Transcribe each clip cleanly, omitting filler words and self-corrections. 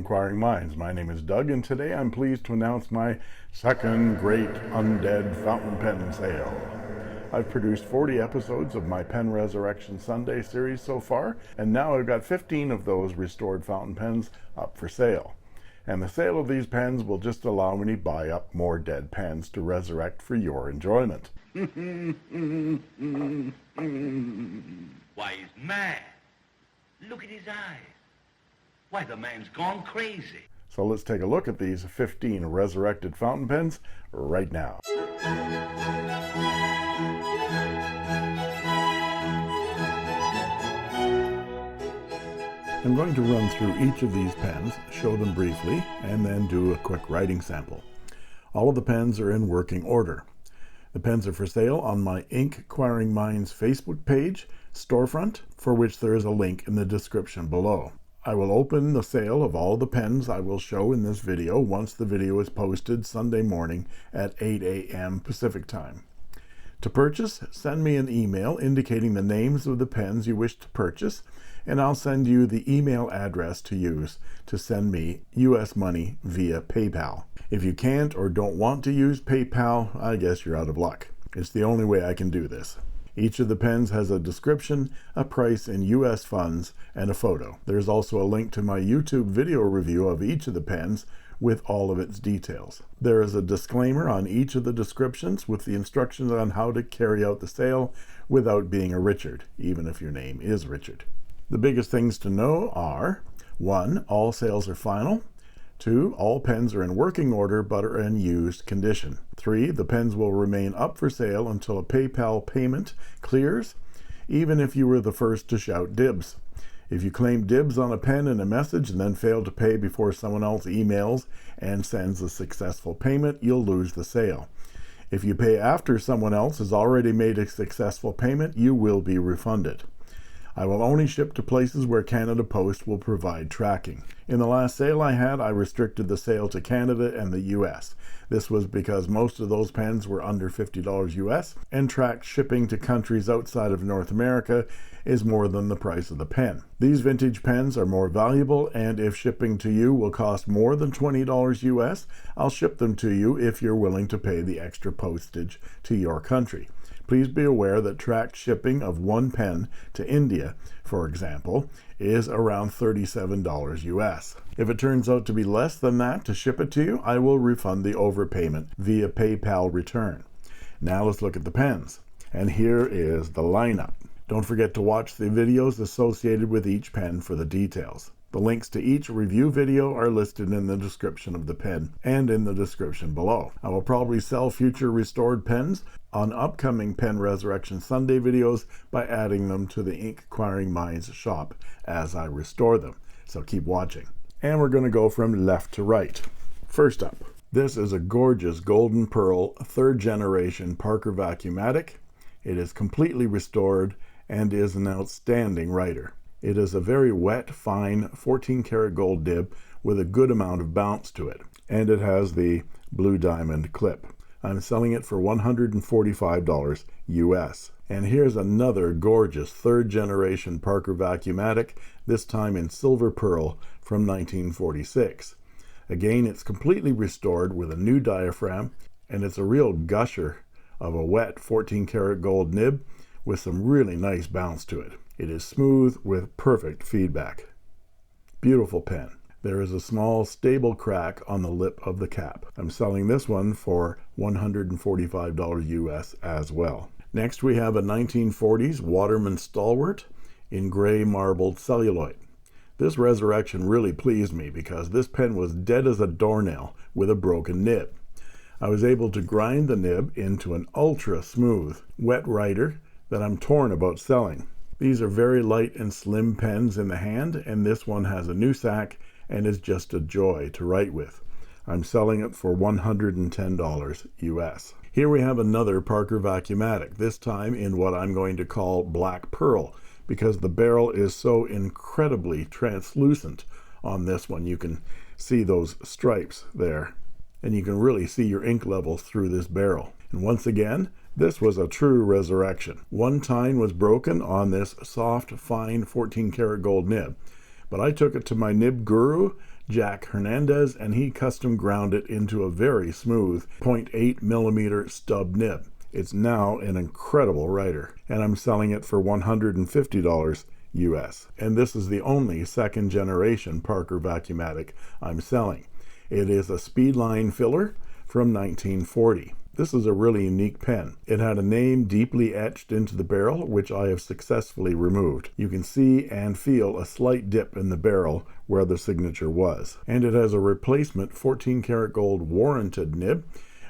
Inquiring Minds. My name is Doug, and today I'm pleased to announce my second great undead fountain pen sale. I've produced 40 episodes of my Pen Resurrection Sunday series so far, and now I've got 15 of those restored fountain pens up for sale. And the sale of these pens will just allow me to buy up more dead pens to resurrect for your enjoyment. Why, he's mad. Look at his eyes. Why, the man's gone crazy. So let's take a look at these 15 resurrected fountain pens right now. I'm going to run through each of these pens, show them briefly, and then do a quick writing sample. All of the pens are in working order. The pens are for sale on my Inkquiring Minds Facebook page, storefront, for which there is a link in the description below. I will open the sale of all the pens I will show in this video once the video is posted Sunday morning at 8 a.m. Pacific time. To purchase, send me an email indicating the names of the pens you wish to purchase, and I'll send you the email address to use to send me US money via PayPal. If you can't or don't want to use PayPal, I guess you're out of luck. It's the only way I can do this. Each of the pens has a description, a price in US funds, and a photo. There's also a link to my YouTube video review of each of the pens with all of its details. There is a disclaimer on each of the descriptions with the instructions on how to carry out the sale without being a Richard, even if your name is Richard. The biggest things to know are: 1. All sales are final. 2. All pens are in working order but are in used condition. 3. The pens will remain up for sale until a PayPal payment clears, even if you were the first to shout dibs. If you claim dibs on a pen in a message and then fail to pay before someone else emails and sends a successful payment, you'll lose the sale. If you pay after someone else has already made a successful payment, you will be refunded. I will only ship to places where Canada Post will provide tracking. In the last sale I had, I restricted the sale to Canada and the US. This was because most of those pens were under $50 US, and tracked shipping to countries outside of North America is more than the price of the pen. These vintage pens are more valuable, and if shipping to you will cost more than $20 US, I'll ship them to you if you're willing to pay the extra postage to your country. Please be aware that tracked shipping of one pen to India, for example, is around $37 US. If it turns out to be less than that to ship it to you, I will refund the overpayment via PayPal return. Now let's look at the pens. And here is the lineup. Don't forget to watch the videos associated with each pen for the details. The links to each review video are listed in the description of the pen and in the description below. I will probably sell future restored pens on upcoming Pen Resurrection Sunday videos by adding them to the Inkquiring Minds shop as I restore them. So keep watching. And we're going to go from left to right. First up, this is a gorgeous golden pearl 3rd generation Parker Vacumatic. It is completely restored and is an outstanding writer. It is a very wet, fine 14 karat gold nib with a good amount of bounce to it, and it has the blue diamond clip. I'm selling it for $145 US. And here's another gorgeous 3rd generation Parker Vacumatic, this time in silver pearl from 1946. Again, it's completely restored with a new diaphragm, and it's a real gusher of a wet 14 karat gold nib with some really nice bounce to it. It is smooth with perfect feedback. Beautiful pen. There is a small stable crack on the lip of the cap. I'm selling this one for $145 US as well. Next we have a 1940s Waterman Stalwart in gray marbled celluloid. This resurrection really pleased me because this pen was dead as a doornail with a broken nib. I was able to grind the nib into an ultra smooth wet writer that I'm torn about selling. These are very light and slim pens in the hand, and this one has a new sack and is just a joy to write with. I'm selling it for $110 US. Here we have another Parker Vacumatic, this time in what I'm going to call black pearl, because the barrel is so incredibly translucent on this one. You can see those stripes there, and you can really see your ink levels through this barrel. And once again, this was a true resurrection. One tine was broken on this soft, fine 14 karat gold nib, but I took it to my nib guru, Jack Hernandez, and he custom ground it into a very smooth 0.8 millimeter stub nib. It's now an incredible writer, and I'm selling it for $150 US. And this is the only second generation Parker Vacumatic I'm selling. It is a Speedline filler from 1940. This is a really unique pen. It had a name deeply etched into the barrel, which I have successfully removed. You can see and feel a slight dip in the barrel where the signature was. And it has a replacement 14 karat gold warranted nib,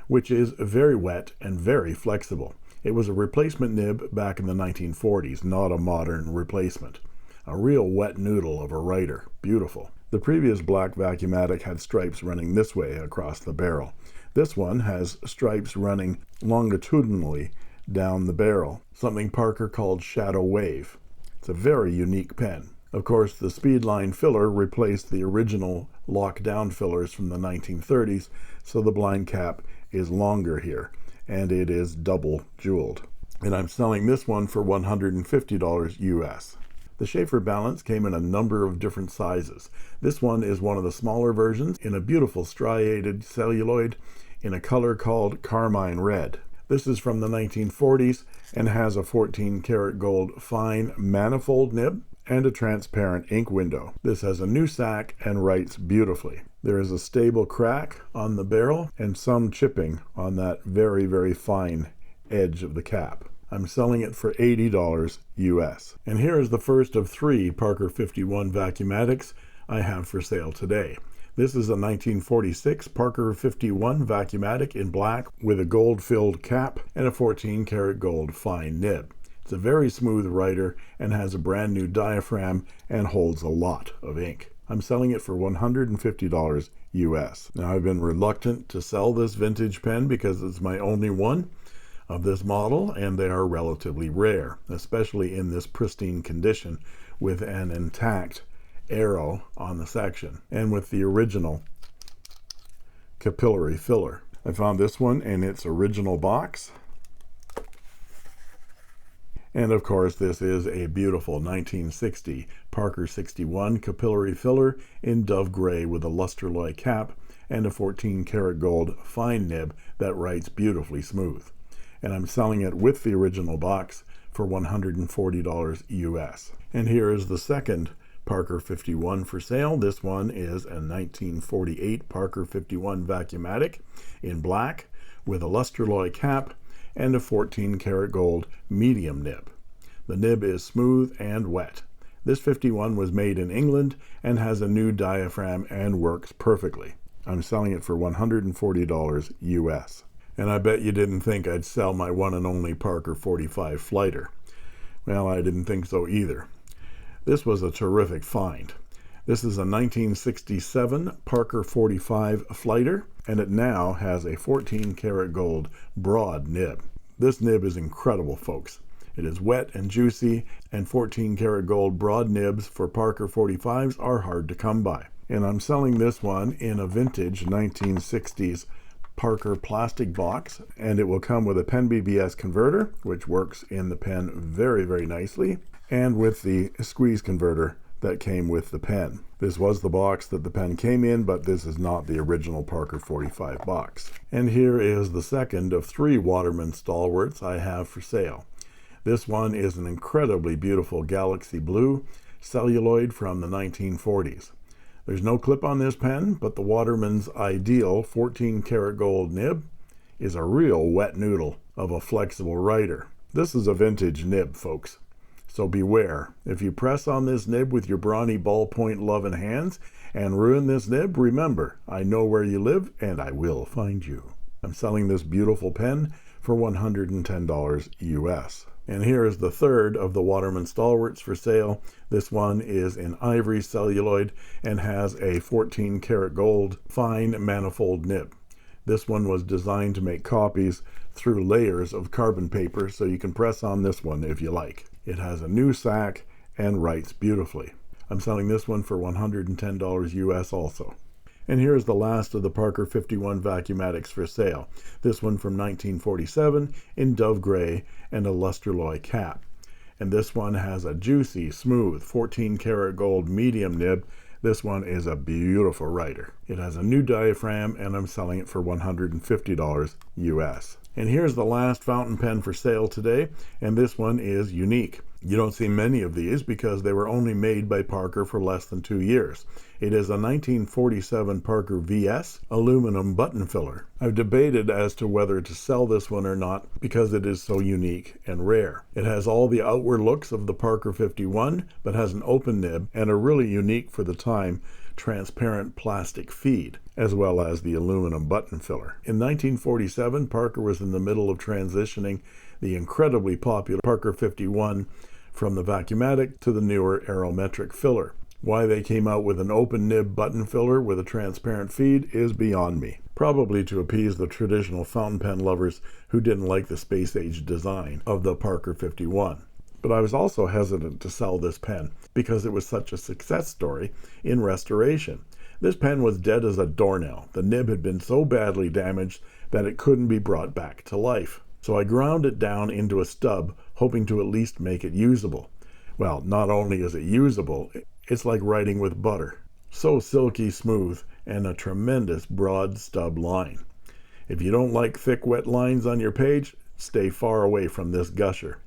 which is very wet and very flexible. It was a replacement nib back in the 1940s, not a modern replacement. A real wet noodle of a writer. Beautiful. The previous black Vacumatic had stripes running this way across the barrel. This one has stripes running longitudinally down the barrel, something Parker called shadow wave. It's a very unique pen. Of course, the Speedline filler replaced the original lockdown fillers from the 1930s, so the blind cap is longer here, and it is double jeweled. And I'm selling this one for $150 US. The Sheaffer balance came in a number of different sizes. This one is one of the smaller versions in a beautiful striated celluloid in a color called Carmine red. This is from the 1940s and has a 14 karat gold fine manifold nib and a transparent ink window. This has a new sack and writes beautifully. There is a stable crack on the barrel and some chipping on that very, very fine edge of the cap. I'm selling it for $80 US. And here is the first of 3 Parker 51 Vacumatics I have for sale today. This is a 1946 Parker 51 Vacumatic in black with a gold-filled cap and a 14 karat gold fine nib. It's a very smooth writer and has a brand new diaphragm and holds a lot of ink. I'm selling it for $150 US. Now, I've been reluctant to sell this vintage pen because it's my only one of this model, and they are relatively rare, especially in this pristine condition with an intact arrow on the section and with the original capillary filler. I found this one in its original box, and of course this is a beautiful 1960 Parker 61 capillary filler in dove gray with a Lustraloy cap and a 14 karat gold fine nib that writes beautifully smooth. And I'm selling it with the original box for $140 US. And here is the second Parker 51 for sale. This one is a 1948 Parker 51 Vacumatic in black with a Lustraloy cap and a 14 karat gold medium nib. The nib is smooth and wet. This 51 was made in England and has a new diaphragm and works perfectly. I'm selling it for $140 US. And I bet you didn't think I'd sell my one and only Parker 45 Flighter. Well, I didn't think so either. This was a terrific find. This is a 1967 Parker 45 Flighter, and it now has a 14 karat gold broad nib. This nib is incredible, folks. It is wet and juicy, and 14 karat gold broad nibs for Parker 45s are hard to come by. And I'm selling this one in a vintage 1960s Parker plastic box, and it will come with a pen BBS converter, which works in the pen very, very nicely, and with the squeeze converter that came with the pen. This was the box that the pen came in, but this is not the original Parker 45 box. And here is the second of 3 Waterman Stalwarts I have for sale. This one is an incredibly beautiful galaxy blue celluloid from the 1940s. There's no clip on this pen, but the Waterman's ideal 14 karat gold nib is a real wet noodle of a flexible writer. This is a vintage nib, folks. So beware. If you press on this nib with your brawny ballpoint loving hands and ruin this nib, remember, I know where you live and I will find you. I'm selling this beautiful pen for $110 US. And here is the third of the Waterman Stalwarts for sale. This one is in Ivory celluloid and has a 14 karat gold fine manifold nib. This one was designed to make copies through layers of carbon paper, so you can press on this one if you like. It has a new sack and writes beautifully. I'm selling this one for $110 US also. And here's the last of the Parker 51 Vacumatics for sale. This one from 1947 in dove gray and a Lustraloy cap. And this one has a juicy, smooth 14 karat gold medium nib This one is a beautiful writer. It has a new diaphragm and I'm selling it for $150 US. And here's the last fountain pen for sale today, and this one is unique. You don't see many of these because they were only made by Parker for less than 2 years. It is a 1947 Parker VS aluminum button filler. I've debated as to whether to sell this one or not because it is so unique and rare. It has all the outward looks of the Parker 51, but has an open nib and a really unique for the time transparent plastic feed, as well as the aluminum button filler. In 1947, Parker was in the middle of transitioning the incredibly popular Parker 51 from the Vacumatic to the newer aerometric filler. Why they came out with an open nib button filler with a transparent feed is beyond me. Probably to appease the traditional fountain pen lovers who didn't like the space age design of the Parker 51. But I was also hesitant to sell this pen because it was such a success story in restoration. This pen was dead as a doornail. The nib had been so badly damaged that it couldn't be brought back to life. So I ground it down into a stub, hoping to at least make it usable. Well, not only is it usable, it's like writing with butter. So silky smooth and a tremendous broad stub line. If you don't like thick wet lines on your page, stay far away from this gusher.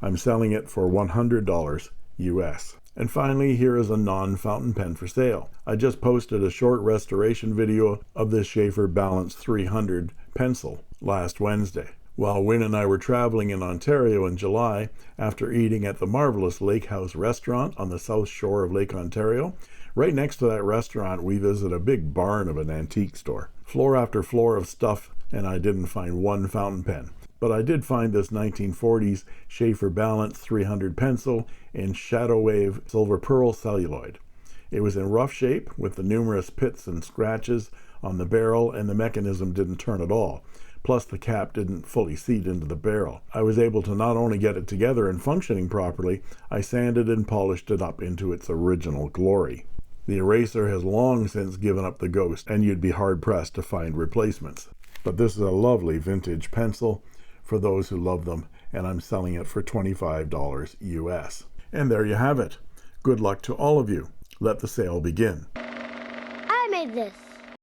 I'm selling it for $100 US. And finally, here is a non-fountain pen for sale. I just posted a short restoration video of this Sheaffer Balance 300 pencil last Wednesday. While Wynne and I were traveling in Ontario in July, after eating at the marvelous Lake House restaurant on the south shore of Lake Ontario, right next to that restaurant we visited a big barn of an antique store. Floor after floor of stuff, and I didn't find one fountain pen. But I did find this 1940s Sheaffer Balance 300 pencil in Shadow Wave Silver Pearl Celluloid. It was in rough shape with the numerous pits and scratches on the barrel, and the mechanism didn't turn at all. Plus the cap didn't fully seat into the barrel. I was able to not only get it together and functioning properly, I sanded and polished it up into its original glory. The eraser has long since given up the ghost, and you'd be hard-pressed to find replacements. But this is a lovely vintage pencil for those who love them, and I'm selling it for $25 US. And there you have it. Good luck to all of you. Let the sale begin. I made this.